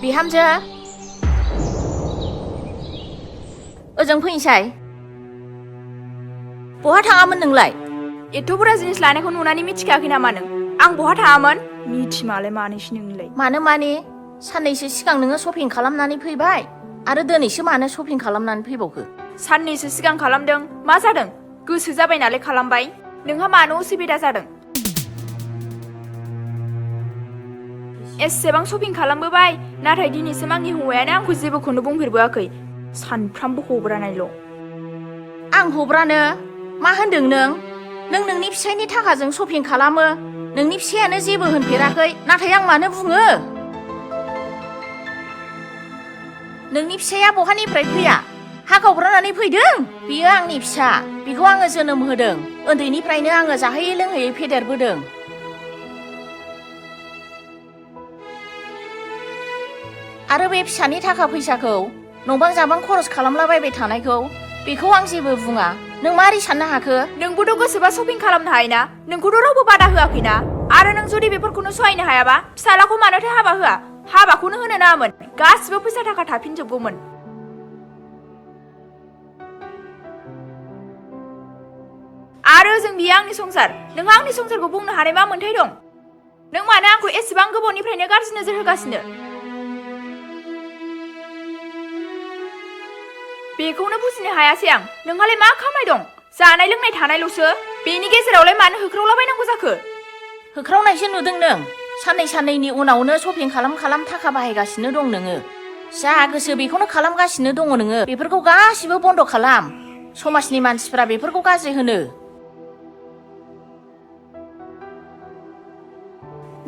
बिहामजो ओजों फैनोसै बहा थाङामोन नोंलाय एथ' बुरजा जिनिस लानायखौ नुनानै मिथिखायाखै नामा नों आं बहा थाङामोन मिथिमालाय मानैसो नोंलाय मानो माने साननैसो सिगां नोङो शपिं खालामनानै फैबाय आरो दिनैसो मानो शपिं खालामनानै फैबावखो साननैसो सिगां खालामदों मा जादों गोसो जाबाय नालाय खालामबाय नोंहा मानो उसुबिदा जादों एसेबां शपिं खालामबोबाय नाथाय दिनैसिम आंनि हौवायानो आंखौ जेबोखौनो बुंफेरबोआखै सानफ्रामबो हब्रानायल' आं हब्रानो मा होनदों नों नोंनि फिसायनि थाखाजों शपिं खालामो नोंनि फिसायानो जेबो होनफेराखै नाथाय आं मानो बुङो नोंनि फिसाया बहानिफ्राय फैया हा गावब्रानानै फैदों बियो आंनि फिसा बिखौ आङो जोनोम होदों उन्दैनिफ्रायनो आङो जाहोयै लोंहोयै फेदेरबोदों आरो बे फिसानि थाखा फैसाखौ नंबां जाबां खरस खालामलाबायबाय थानायखौ बेखौ आं जेबो बुङा नों मारै साननो हाखो नोंबोथ' गोसोबा शपिं खालामनो हायोना नोंखौथ' रावबो बादा होआखैना आरो नों जुदि बेफोरखौनो सहायनो हायाबा फिसालाखौ मानोथो हाबा होआ हाबाखौनो होनो नाङामोन गासिबो फैसा थाखा थाफिनजोबगौमोन आरो जों बियो आंनि संसार नोंहा आंनि संसारखौ बुंनो हानाय मा मोन्थाय दं नों मानो आंखौ एसेबां गोबावनिफ्रायनो गाज्रि नोजोर होगासिनो बेखौनो बुजिनो हायासै आं नोंहालाय मा खामाय दं जानाय लोंनाय थानायल'सो बेनि गेजेरावलाय मानो होख्रावलाबायनांगौ जाखो होख्रावनायसो नुदों नों साननैनि उनावनो शपिं खालाम थाखा बाहायगासिनो दं नोङो जा गोसो बेखौनो खालामगासिनो दङ नोङो बेफोरखौ गासिबो बन्द' खालाम समाजनि मानसिफ्रा बेफोरखौ गाज्रि होनो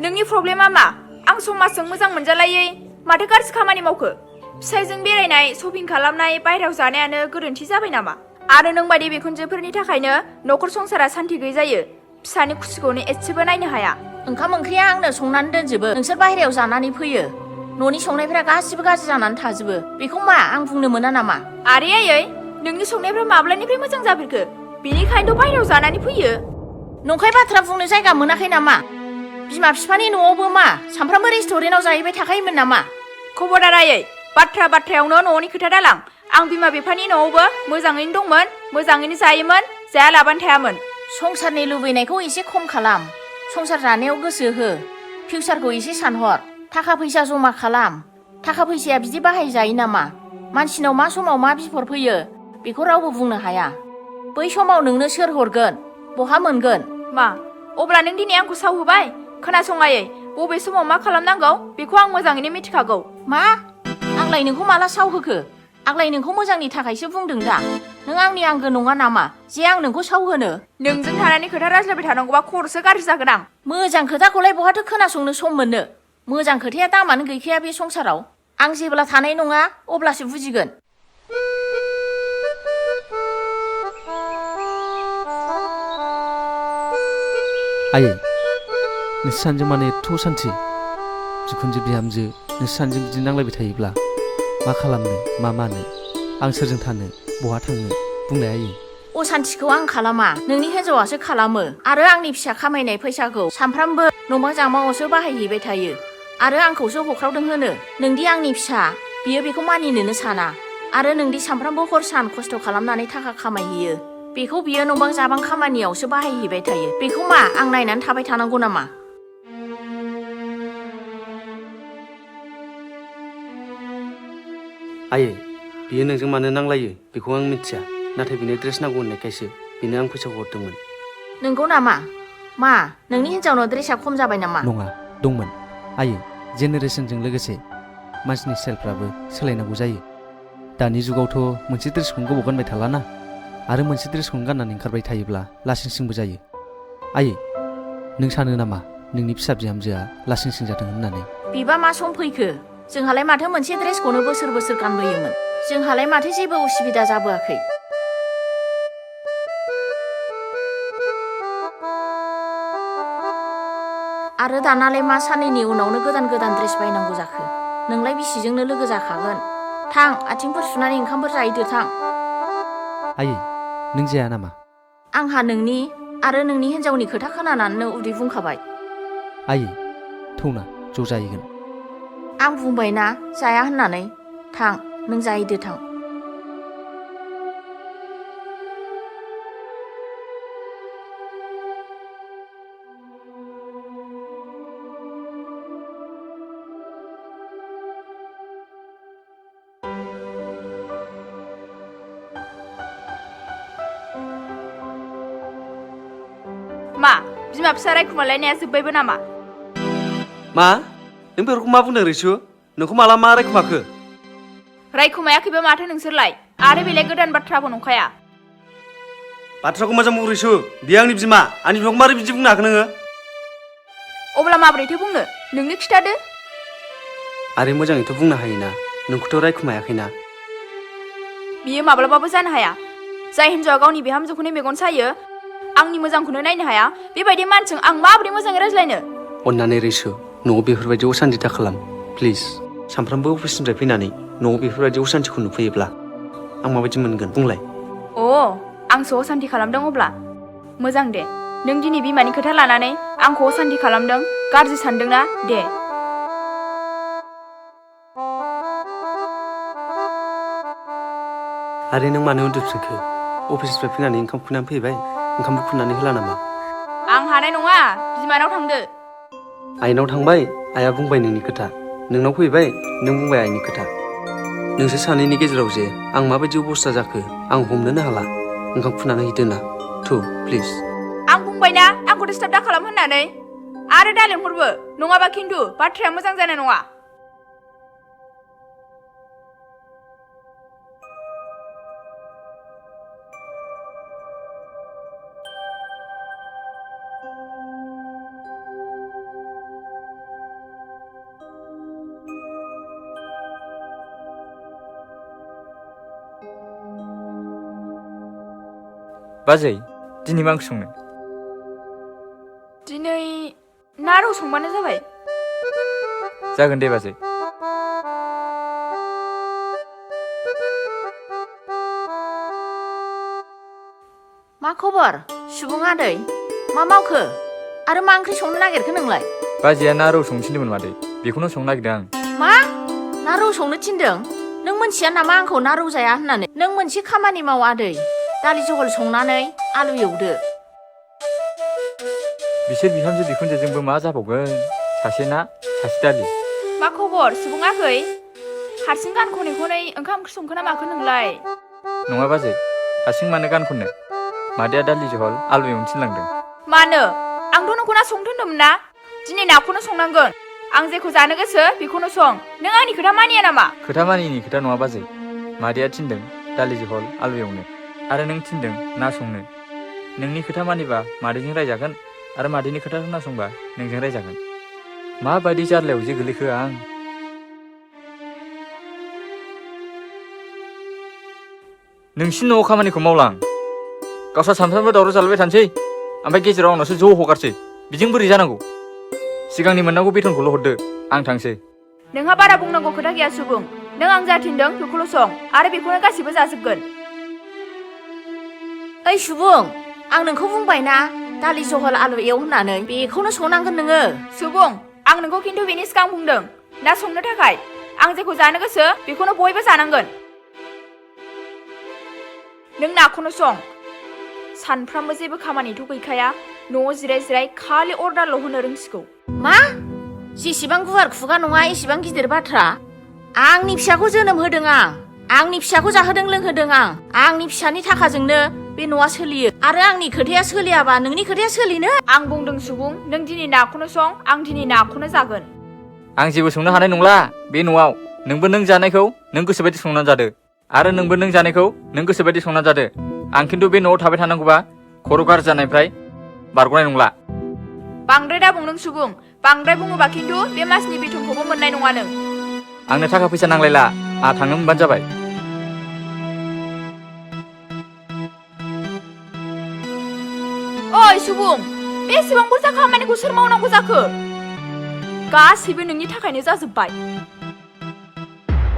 नोंनि प्रब्लेमा मा आं समाजजों मोजां मोनजालायै माथो गाज्रि खामानि मावखो फिसायजों बेरायनाय शपिं खालामनाय बायहेरायाव जानायानो गोरोन्थि जाबाय नामा आरो नों बायदि बिखुनजोफोरनि थाखायनो न'खर संसारा सान्थि गैयै जायो फिसानि खुसिखौनो एसेबो नायनो हाया ओंखाम ओंख्रिया आंनो संनानै दोनजोबो नोंसोर बाहेरायाव जानानै फैयो न'नि संनायफ्रा गासिबो गाज्रि जानानै थाजोबो बेखौ मा आं बुंनो मोना नामा आरे आयै नोंनि संनायफ्रा माब्लानिफ्राय मोजां जाफेरखो बेनिखायनोथ' बाहेरायाव जानानै फैयो नंखाय बाथ्रा बुंनो जायगा मोनाखै नामा बिमा बिफानि न'आवबो मा सामफ्रामबो रेस्टुरेन्टाव जाहैबाय थाखायोमोन नामा खबरदार आयै बाथ्रायावनो न'नि खोथा दालां आं बिमा बिफानि न'आवबो मोजाङैनो दंमोन मोजाङैनो जायोमोन जायालाबानो थायामोन संसारनि लुबैनायखौ एसे खम खालाम संसार जानायाव गोसो हो फिउचारखौ एसे सानहर थाखा फैसा जमा खालाम थाखा फैसाया बिदि बाहायजायो नामा मानसिनाव मा समाव मा बिफर फैयो बेखौ रावबो बुंनो हाया बै समाव नोंनो सोर हरगोन बहा मोनगोन मा अब्ला नों दिनै आंखौ सावहोबाय खोनासं आयै बबे समाव मा खालामनांगौ बेखौ आं मोजाङैनो मिथिखागौ मा आंलाय नोंखौ माला सावहोखो आंलाय नोंखौ मोजांनि थाखायसो बुंदों दा नों आंनि आंगो नङा नामा जे आं नोंखौ सावहोनो नोंजों थानानै खोथा रायज्लायबाय थानांगौबा खर'सो गाज्रि जागोन आं मोजां खोथाखौलाय बहाथो खोनासंनो सम मोननो मोजां खोथाया दामानो गैखाया बे संसाराव आं जेब्ला थानाय नङा अब्लासो बुजिगोन आयै नोंसोर सानैजों माने एथ' सान्थि बिखुनजो बिहामजो नोंसोर सानैजों बिदि नांलायबाय थायोब्ला मा खालामनो मा मानो आं सोरजों थानो बहा थांनो बुंनाय आयै असान्थिखौ आं खालामा नोंनि हिन्जावासो खालामो आरो आंनि फिसा खामायनाय फैसाखौ सानफ्रामबो नंबां जाबाङावसो बाहायहैबाय थायो आरो आंखौसो हख्रावदों होनो नोंदि आंनि फिसा बियो बेखौ मानिनोनो साना आरो नोंदि सानफ्रामबो हर सान खस्थ' खालामनानै थाखा खामायहैयो बेखौ बियो नंबां जाबां खामानियावसो बाहायहैबाय थायो बेखौ मा आं नायनानै थाबाय थानांगौ नामा आयै बियो नोंजों मानो नांलायो बेखौ आं मिथिया नाथाय बिनो ड्रेस नांगौ होननायखायसो बिनो आं फैसाखौ हरदोंमोन नंगौ नामा मा नोंनि हिन्जावनाव ड्रेसा खम जाबाय नामा नङा दंमोन आयै जेनेरेसनजों लोगोसे मानसिनि स्टाइलफ्राबो सोलायनांगौ जायो दानि जुगावथ' मोनसे ड्रेसखौनो गोबाव गानबाय थालाना आरो मोनसे ड्रेसखौनो गाननानै ओंखारबाय थायोब्ला लासिंसिंबो जायो आयै नों सानो नामा नोंनि फिसा बिहामजोआ लासिंसिं जादों होननानै बिबा मा सम फैखो जोंहालाय माथो मोनसे ड्रेसखौनो बोसोर बोसोर गानबोयोमोन जोंहालाय माथो जेबो उसुबिदा जाबोआखै आरो दानालाय मा साननैनि उनावनो गोदान ड्रेस बायनांगौ जाखो नोंलाय बिसिजोंनो लोगो जाखागोन थां आथिंफोर सुनानै ओंखामफोर जाहैदो थां आयै नों जाया नामा आंहा नोंनि आरो नोंनि हिन्जावनि खोथा खोनानानैनो उदै बुंखाबाय आयै थौना ज' जाहैगोन आं बुंबायना जाया होननानै थां नों जाहैदो थां मा बिमा फिसा रायखुमालायनाया जोब्बायबो नामा? मा नों बेफोरखौ मा बुंदों रैसु नोंखौ माला मा रायखुमाखो रायखुमायाखैबो माथो नोंसोरलाय आरो बेलाय गोदान बाथ्राबो नंखाया बाथ्राखौ मोजां बुं रैसु बियो आंनि बिमा आंनि बिमाखौ मारै बिदि बुंनो हाखो नोङो अब्ला माबोरैथो बुंनो नोंनो खिथादो आरो मोजाङैथ' बुंनो हायोना नोंखौथ' रायखुमायाखैना बियो माब्लाबाबो जानो हाया जाय हिन्जावआ गावनि बिहामजोखौनो मेगन सायो आंनि मोजांखौनो नायनो हाया बेबायदि मानसिजों आं माबोरै मोजाङै रायज्लायनो अन्नानै रैसु न'आव बेफोरबायदि असान्थि दा खालाम प्लिज सानफ्रामबो अफिसनिफ्राय फैनानै न'आव बेफोरबायदि असान्थिखौ नुफैयोब्ला आं माबायदि मोनगोन बुंलाय आंसो असान्थि खालामदों अब्ला मोजां दे नों दिनै बिमानि खोथा लानानै आंखौ असान्थि खालामदों गाज्रि सानदोंना दे आरो नों मानो उन्दुफिनखो अफिसनिफ्राय फैनानै ओंखाम खुरनानै फैबाय ओंखामबो खुरनानै होला नामा आं हानाय नङा बिमानाव थांदो आइनाव थांबाय आइया बुंबाय नोंनि खोथा नोंनाव फैबाय नों बुंबाय आइनि खोथा नोंसोर सानैनि गेजेराव जे आं माबायदि अबस्था जाखो आं हमनोनो हाला ओंखाम खुरनानै हैदोना थु प्लिज आं बुंबायना आंखौ डिस्टार्ब दा खालाम होननानै आरो दा लेंहरबो नङाबा खिन्थु बाथ्राया मोजां जानाय नङा बाजै दिनै मा ओंख्रि संनो दिनै ना रौ संबानो जाबाय जागोन दे बाजै मा खबर सुबुं आदै मा मावखो आरो मा ओंख्रि संनो नागिरखो नोंलाय बाजैया ना रौ संनो थिनदोंमोन मादै बेखौनो संनो नागिरदों आं मा ना रौ संनो थिनदों नों मोनथिया नामा आंखौ ना रौ जाया होननानै नों मोनसे खामानि माव आदै दालि जहल संनानै आलु एवदो बिसोर बिहामजो बिखुनजोजोंबो मा जाबावगोन सासे ना सासे दालि मा खबर सुबुङाखै हारसिं गान खनै खनै ओंखाम ओंख्रि संखो ना माखो नोंलाय नङा बाजै हारसिं मानो गान खननो मादैया दालि जहल आलु एवनो थिनलांदों मानो आंथ' नोंखौ ना संनो थिनदोंमोन ना दिनै नाखौनो संनांगोन आं जेखौ जानो गोसो बेखौनो सं नों आंनि खोथा मानिया नामा खोथा मानियैनि खोथा नङा बाजै मादैया थिनदों दालि जहल आलु एवनो आरो नों थिनदों ना संनो नोंनि खोथा मानिबा मादैजों रायजागोन आरो मादैनि खोथा खोनासंबा नोंजों रायजागोन माबायदि जारलायाव जे गोलैखो आं नोंसिनि न'आव खामानिखौ मावलां गावस्रा सानफ्रामबो दावराव जालायबाय थानोसै ओमफ्राय गेजेराव आंनावसो ज' हगारसै बिजों बोरै जानांगौ सिगांनि मोननांगौ बेथनखौल' हरदो आं थांसै नोंहा बारा बुंनांगौ खोथा गैया सुबुं नों आं जा थिनदों बेखौल' सं आरो बेखौनो गासिबो जाजोबगोन ओइ सुबुं आं नोंखौ बुंबायना दालि जहल आलु एव होननानै बेखौनो संनांगोन नोङो सुबुं आं नोंखौ खिन्थु बेनि सिगां बुंदों ना संनो थाखाय आं जेखौ जानो गोसो बेखौनो बयबो जानांगोन नों नाखौनो सं सानफ्रामबो जेबो खामानिथ' गैखाया न'आव जिराय जिराय खालि अर्डारल' होनो रोंसिगौ मा जेसेबां गुवार खुगा नङा एसेबां गिदिर बाथ्रा आंनि फिसाखौ जोनोम होदों आंनि फिसाखौ जाहोदों लोंहोदों आंनि फिसानि थाखाजोंनो बे न'आ सोलियो आरो आंनि खोथाया सोलियाबा नोंनि खोथाया सोलिनो आं बुंदों सुबुं नों दिनै नाखौनो सं आं दिनै नाखौनो जागोन आं जेबो संनो हानाय नंला बे न'आव नोंबो नों जानायखौ नों गोसोबायदि संनानै जादो आरो नोंबो नों जानायखौ नों गोसोबायदि संनानै जादो आं खिन्थु बे न'आव थाबाय थानांगौबा खर' गाज्रि जानायनिफ्राय बारग'नाय नंला बांद्राय दा बुं नों सुबुं बांद्राय बुङोबा खिन्थु बे मासनि बेथनखौबो मोननाय नङा नों आंनो थाखा फैसा नांलायला आंहा थांनो मोनबानो जाबाय ओइ सुबुं बेसेबां बुरजा खामानिखौ सोर मावनांगौ जाखो गासैबो नोंनि थाखायनो जाजोब्बाय